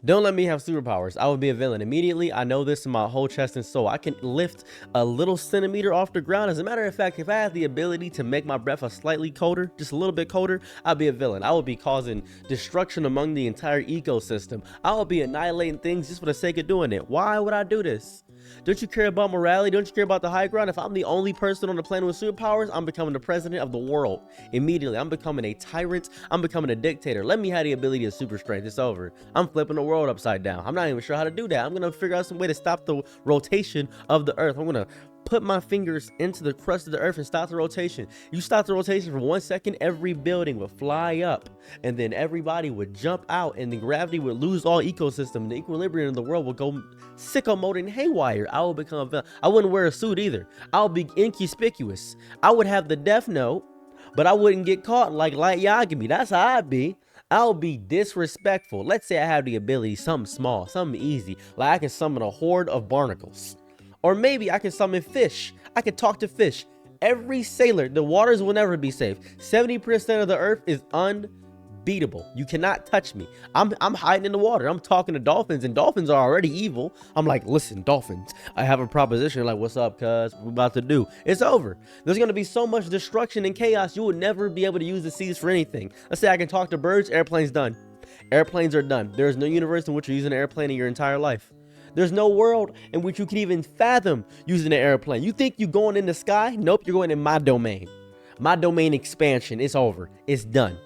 Don't let me have superpowers. I would be a villain immediately. I know this in my whole chest and soul. I can lift a little centimeter off the ground. As a matter of fact, if I had the ability to make my breath a slightly colder, just a little bit colder, I'd be a villain. I would be causing destruction among the entire ecosystem. I would be annihilating things just for the sake of doing it. Why would I do this? Don't you care about morality? Don't you care about the high ground? If I'm the only person on the planet with superpowers, I'm becoming the president of the world immediately. I'm becoming a tyrant. I'm becoming a dictator. Let me have the ability of super strength. It's over. I'm flipping the world upside down. I'm not even sure how to do that. I'm going to figure out some way to stop the rotation of the earth. I'm going to put my fingers into the crust of the earth and stop the rotation. You stop the rotation for 1 second, every building would fly up, and then everybody would jump out, and the gravity would lose all ecosystem. The equilibrium of the world would go sicko mode and haywire. I would become a villain. I wouldn't wear a suit either. I'll be inconspicuous. I would have the death note, but I wouldn't get caught like Light Yagami. That's how I'd be. I'll be disrespectful. Let's say I have the ability, something small, something easy, like I can summon a horde of barnacles. Or maybe I can summon fish. I can talk to fish. Every sailor, the waters will never be safe. 70% of the earth is unbeatable. You cannot touch me. I'm hiding in the water. I'm talking to dolphins, and dolphins are already evil. I'm like, listen, dolphins, I have a proposition. Like, what's up, cuz? What we about to do? It's over. There's going to be so much destruction and chaos, you will never be able to use the seas for anything. Let's say I can talk to birds. Airplanes done. Airplanes are done. There's no universe in which you're using an airplane in your entire life. There's no world in which you can even fathom using an airplane. You think you're going in the sky? Nope, you're going in my domain. My domain expansion. It's over. It's done.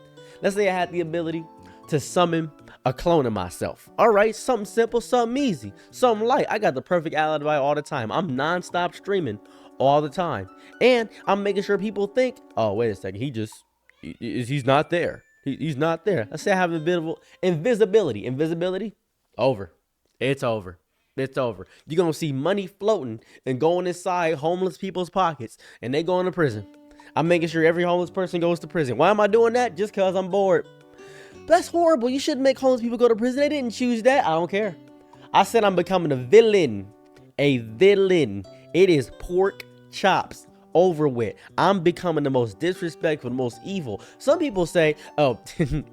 Let's say I had the ability to summon a clone of myself. All right, something simple, something easy, something light. I got the perfect alibi all the time. I'm non-stop streaming all the time. And I'm making sure people think, oh, wait a second, he's not there. He's not there. Let's say I have a bit of invisibility. Invisibility, over. It's over. It's over. You're going to see money floating and going inside homeless people's pockets, and they go into prison. I'm making sure every homeless person goes to prison. Why am I doing that? Just because I'm bored. That's horrible. You shouldn't make homeless people go to prison. They didn't choose that. I don't care. I said I'm becoming a villain. A villain. It is pork chops. Over with. I'm becoming the most disrespectful, the most evil. Some people say, oh, you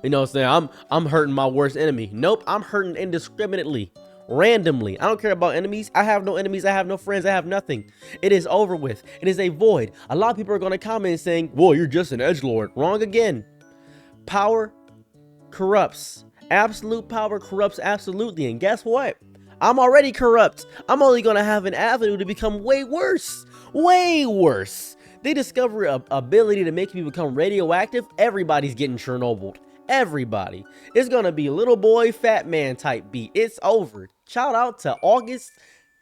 know what I'm saying? I'm hurting my worst enemy. Nope. I'm hurting indiscriminately. Randomly. I don't care about enemies. I have no enemies. I have no friends. I have nothing. It is over with. It is a void. A lot of people are going to comment saying, whoa, you're just an edgelord. Wrong again. Power corrupts. Absolute power corrupts absolutely. And guess what? I'm already corrupt. I'm only going to have an avenue to become way worse. Way worse. They discover a ability to make me become radioactive. Everybody's getting Chernobyl. Everybody. It's gonna be little boy, fat man type beat. It's over. Shout out to August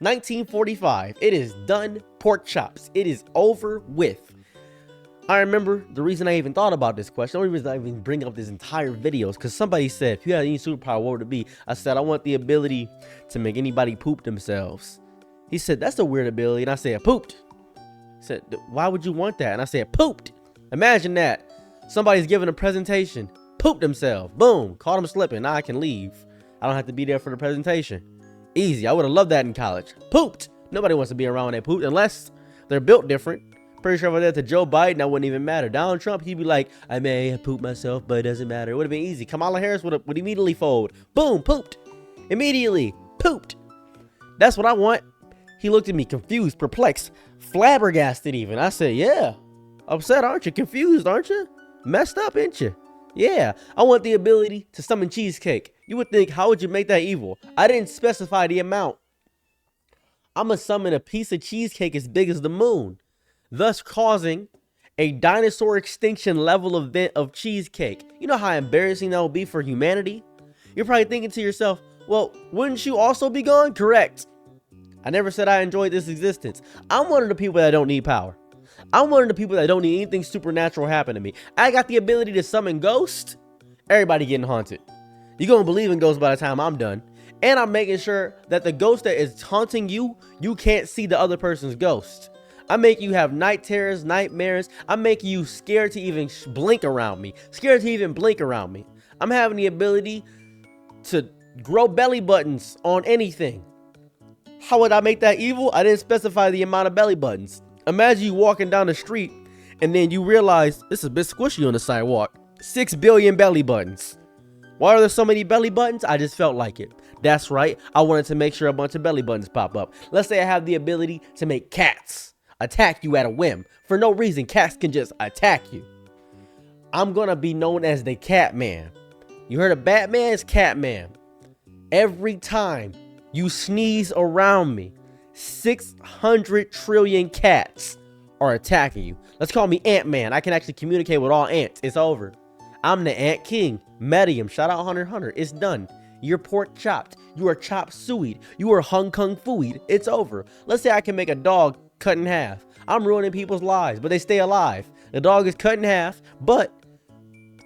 1945. It is done. Pork chops. It is over with. I remember the reason I even thought about this question. The only reason I even bring up this entire video is because somebody said, if you had any superpower, what would it be? I said, I want the ability to make anybody poop themselves. He said, that's a weird ability. And I said, pooped. He said, why would you want that? And I said, pooped. Imagine that. Somebody's giving a presentation. Pooped themselves. Boom. Caught them slipping. Now I can leave. I don't have to be there for the presentation. Easy. I would have loved that in college. Pooped. Nobody wants to be around when they pooped unless they're built different. Pretty sure if I did that to Joe Biden, that wouldn't even matter. Donald Trump, he'd be like, I may have pooped myself, but it doesn't matter. It would have been easy. Kamala Harris would immediately fold. Boom. Pooped. Immediately. Pooped. That's what I want. He looked at me confused, perplexed, flabbergasted even. I said, yeah. Upset, aren't you? Confused, aren't you? Messed up, ain't you? Yeah, I want the ability to summon cheesecake. You would think, how would you make that evil? I didn't specify the amount. I'm going to summon a piece of cheesecake as big as the moon, thus causing a dinosaur extinction level event of cheesecake. You know how embarrassing that will be for humanity? You're probably thinking to yourself, well, wouldn't you also be gone? Correct. I never said I enjoyed this existence. I'm one of the people that don't need power. I'm one of the people that don't need anything supernatural happen to me. I got the ability to summon ghosts. Everybody getting haunted. You're going to believe in ghosts by the time I'm done. And I'm making sure that the ghost that is haunting you, you can't see the other person's ghost. I make you have night terrors, nightmares. I make you scared to even blink around me. Scared to even blink around me. I'm having the ability to grow belly buttons on anything. How would I make that evil? I didn't specify the amount of belly buttons. Imagine you walking down the street and then you realize this is a bit squishy on the sidewalk. 6 billion belly buttons. Why are there so many belly buttons? I just felt like it. That's right. I wanted to make sure a bunch of belly buttons pop up. Let's say I have the ability to make cats attack you at a whim. For no reason, cats can just attack you. I'm going to be known as the Cat Man. You heard of Batman? It's Catman. Every time you sneeze around me, 600 trillion cats are attacking you. Let's call me Ant-Man. I can actually communicate with all ants. It's over. I'm the Ant King. Medium. Shout out Hunter x Hunter. It's done. You're pork chopped. You are chop sueyed. You are hung kung fooed. It's over. Let's say I can make a dog cut in half. I'm ruining people's lives, but they stay alive. The dog is cut in half, but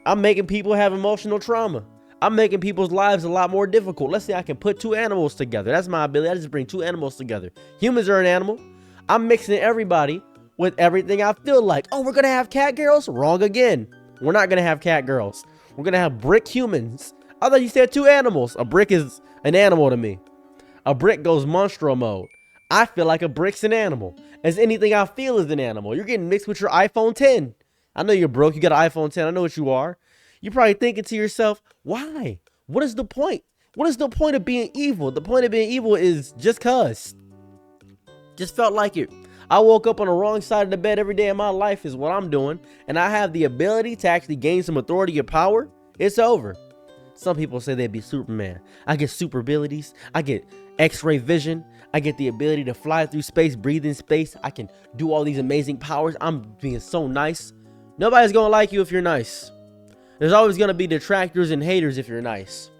I'm making people have emotional trauma. I'm making people's lives a lot more difficult. Let's say I can put two animals together. That's my ability. I just bring two animals together. Humans are an animal. I'm mixing everybody with everything I feel like. Oh, we're going to have cat girls? Wrong again. We're not going to have cat girls. We're going to have brick humans. I thought you said two animals. A brick is an animal to me. A brick goes monstro mode. I feel like a brick's an animal. As anything I feel is an animal. You're getting mixed with your iPhone 10. I know you're broke. You got an iPhone 10. I know what you are. You're probably thinking to yourself, why? What is the point? What is the point of being evil? The point of being evil is just cuz. Just felt like it. I woke up on the wrong side of the bed every day of my life is what I'm doing. And I have the ability to actually gain some authority or power. It's over. Some people say they'd be Superman. I get super abilities. I get X-ray vision. I get the ability to fly through space, breathe in space. I can do all these amazing powers. I'm being so nice. Nobody's going to like you if you're nice. There's always going to be detractors and haters if you're nice.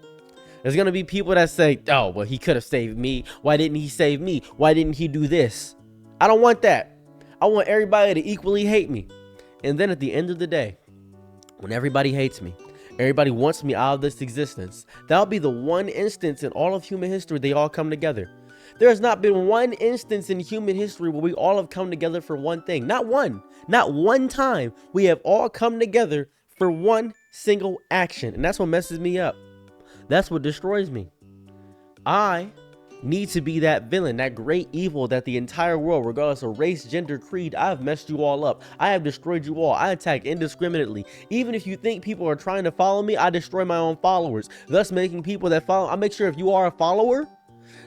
There's going to be people that say, oh, well, he could have saved me. Why didn't he save me? Why didn't he do this? I don't want that. I want everybody to equally hate me. And then at the end of the day, when everybody hates me, everybody wants me out of this existence, that'll be the one instance in all of human history they all come together. There has not been one instance in human history where we all have come together for one thing. Not one. Not one time we have all come together for one single action. And that's what messes me up. That's what destroys me. I need to be that villain, that great evil that the entire world, regardless of race, gender, creed, I have messed you all up. I have destroyed you all. I attack indiscriminately. Even if you think people are trying to follow me, I destroy my own followers, thus making people that follow. I make sure if you are a follower,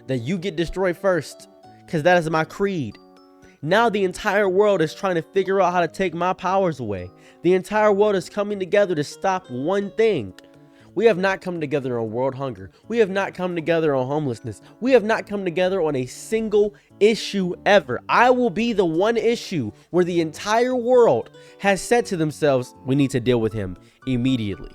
that you get destroyed first, because that is my creed. Now the entire world is trying to figure out how to take my powers away. The entire world is coming together to stop one thing. We have not come together on world hunger. We have not come together on homelessness. We have not come together on a single issue ever. I will be the one issue where the entire world has said to themselves, we need to deal with him immediately.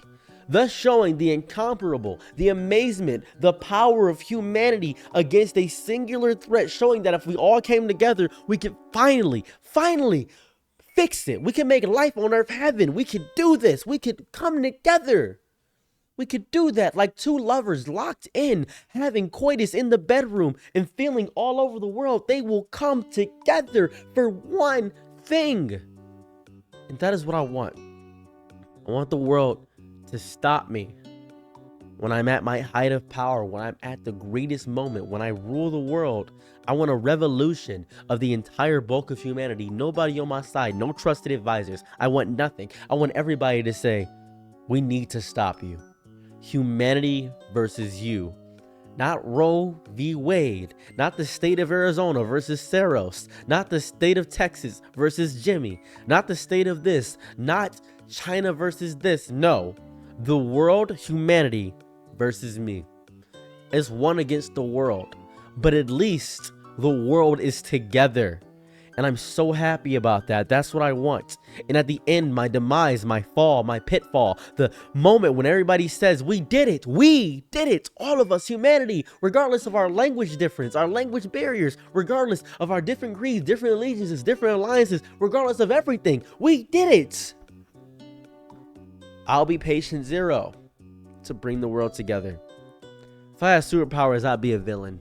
Thus showing the incomparable, the amazement, the power of humanity against a singular threat, showing that if we all came together, we could finally fix it. We can make life on earth heaven. We could do this. We could come together. We could do that like two lovers locked in, having coitus in the bedroom and feeling all over the world. They will come together for one thing. And that is what I want. I want the world to stop me when I'm at my height of power, when I'm at the greatest moment, when I rule the world. I want a revolution of the entire bulk of humanity. Nobody on my side, no trusted advisors. I want nothing. I want everybody to say, we need to stop you. Humanity versus you. Not Roe v. Wade, not the state of Arizona versus Saros, not the state of Texas versus Jimmy, not the state of this, not China versus this. No, the world, humanity versus me. It's one against the world, but at least the world is together. And I'm so happy about that. That's what I want. And at the end, my demise, my fall, my pitfall, the moment when everybody says, we did it, all of us, humanity, regardless of our language difference, our language barriers, regardless of our different creeds, different allegiances, different alliances, regardless of everything, we did it. I'll be patient zero to bring the world together. If I had superpowers, I'd be a villain.